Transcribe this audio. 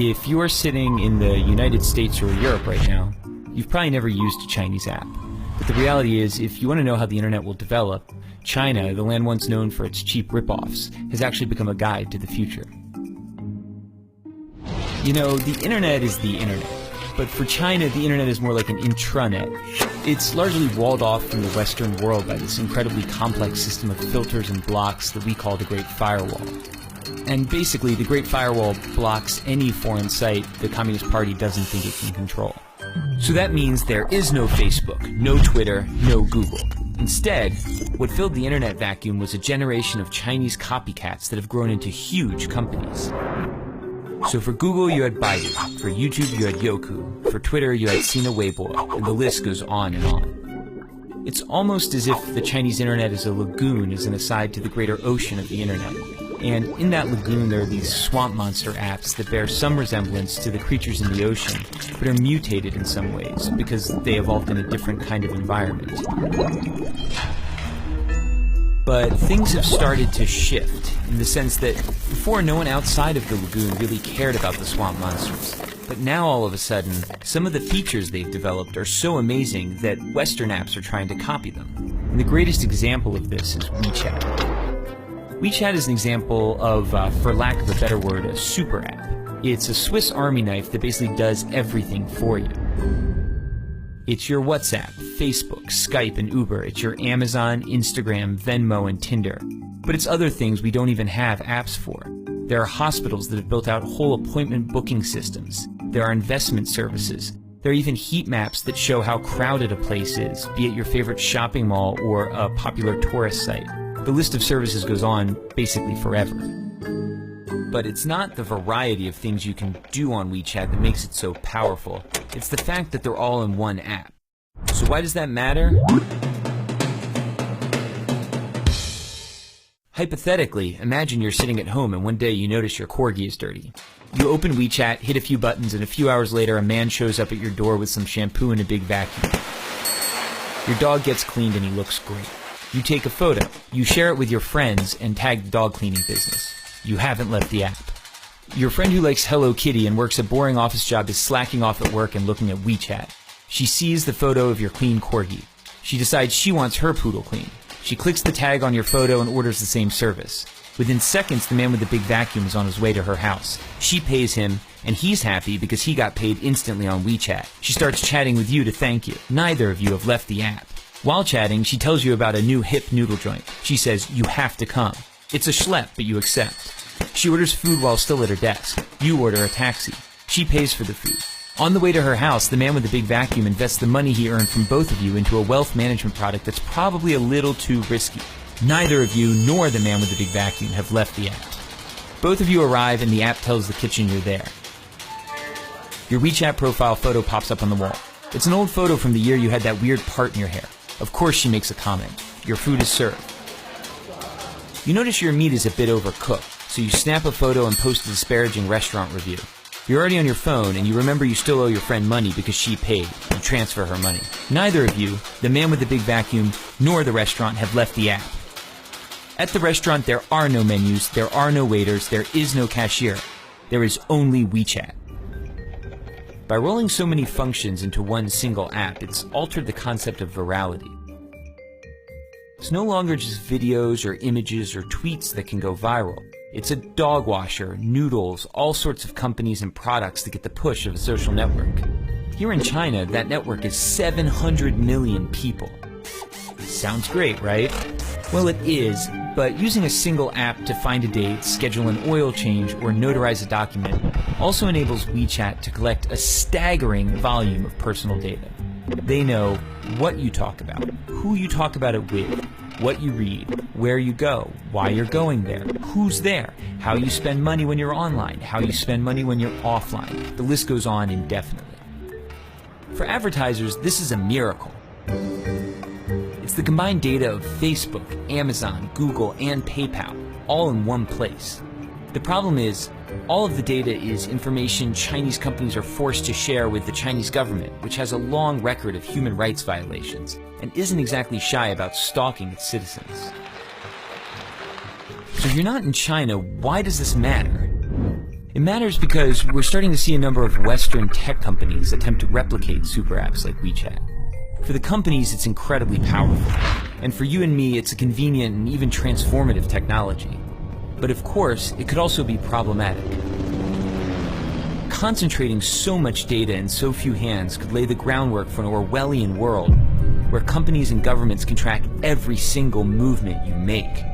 If you're sitting in the United States or Europe right now, you've probably never used a Chinese app. But the reality is, if you want to know how the internet will develop, China, the land once known for its cheap rip-offs, has actually become a guide to the future. You know, the internet is the internet. But for China, the internet is more like an intranet. It's largely walled off from the Western world by this incredibly complex system of filters and blocks that we call the Great Firewall. And basically, the Great Firewall blocks any foreign site the Communist Party doesn't think it can control. So that means there is no Facebook, no Twitter, no Google. Instead, what filled the internet vacuum was a generation of Chinese copycats that have grown into huge companies. So for Google, you had Baidu. For YouTube, you had Youku. For Twitter, you had Sina Weibo. And the list goes on and on. It's almost as if the Chinese internet is a lagoon as an aside to the greater ocean of the internet. And in that lagoon, there are these swamp monster apps that bear some resemblance to the creatures in the ocean, but are mutated in some ways because they evolved in a different kind of environment. But things have started to shift in the sense that before, no one outside of the lagoon really cared about the swamp monsters. But now, all of a sudden, some of the features they've developed are so amazing that Western apps are trying to copy them. And the greatest example of this is WeChat. WeChat is an example of, for lack of a better word, a super app. It's a Swiss Army knife that basically does everything for you. It's your WhatsApp, Facebook, Skype, and Uber. It's your Amazon, Instagram, Venmo, and Tinder. But it's other things we don't even have apps for. There are hospitals that have built out whole appointment booking systems. There are investment services. There are even heat maps that show how crowded a place is, be it your favorite shopping mall or a popular tourist site. The list of services goes on basically forever. But it's not the variety of things you can do on WeChat that makes it so powerful. It's the fact that they're all in one app. So why does that matter? Hypothetically, imagine you're sitting at home and one day you notice your corgi is dirty. You open WeChat, hit a few buttons, and a few hours later a man shows up at your door with some shampoo and a big vacuum. Your dog gets cleaned and he looks great. You take a photo, you share it with your friends, and tag the dog cleaning business. You haven't left the app. Your friend who likes Hello Kitty and works a boring office job is slacking off at work and looking at WeChat. She sees the photo of your clean corgi. She decides she wants her poodle clean. She clicks the tag on your photo and orders the same service. Within seconds, the man with the big vacuum is on his way to her house. She pays him, and he's happy because he got paid instantly on WeChat. She starts chatting with you to thank you. Neither of you have left the app. While chatting, she tells you about a new hip noodle joint. She says, you have to come. It's a schlep, but you accept. She orders food while still at her desk. You order a taxi. She pays for the food. On the way to her house, the man with the big vacuum invests the money he earned from both of you into a wealth management product that's probably a little too risky. Neither of you nor the man with the big vacuum have left the app. Both of you arrive and the app tells the kitchen you're there. Your WeChat profile photo pops up on the wall. It's an old photo from the year you had that weird part in your hair. Of course she makes a comment. Your food is served. You notice your meat is a bit overcooked, so you snap a photo and post a disparaging restaurant review. You're already on your phone and you remember you still owe your friend money because she paid. You transfer her money. Neither of you, the man with the big vacuum, nor the restaurant have left the app. At the restaurant there are no menus, there are no waiters, there is no cashier. There is only WeChat. By rolling so many functions into one single app, it's altered the concept of virality. It's no longer just videos or images or tweets that can go viral. It's a dog washer, noodles, all sorts of companies and products that get the push of a social network. Here in China, that network is 700 million people. Sounds great, right? Well, it is, but using a single app to find a date, schedule an oil change, or notarize a document also enables WeChat to collect a staggering volume of personal data. They know what you talk about, who you talk about it with, what you read, where you go, why you're going there, who's there, how you spend money when you're online, how you spend money when you're offline. The list goes on indefinitely. For advertisers, this is a miracle. It's the combined data of Facebook, Amazon, Google, and PayPal, all in one place. The problem is, all of the data is information Chinese companies are forced to share with the Chinese government, which has a long record of human rights violations, and isn't exactly shy about stalking its citizens. So if you're not in China, why does this matter? It matters because we're starting to see a number of Western tech companies attempt to replicate super apps like WeChat. For the companies, it's incredibly powerful, and for you and me, it's a convenient and even transformative technology. But of course, it could also be problematic. Concentrating so much data in so few hands could lay the groundwork for an Orwellian world where companies and governments can track every single movement you make.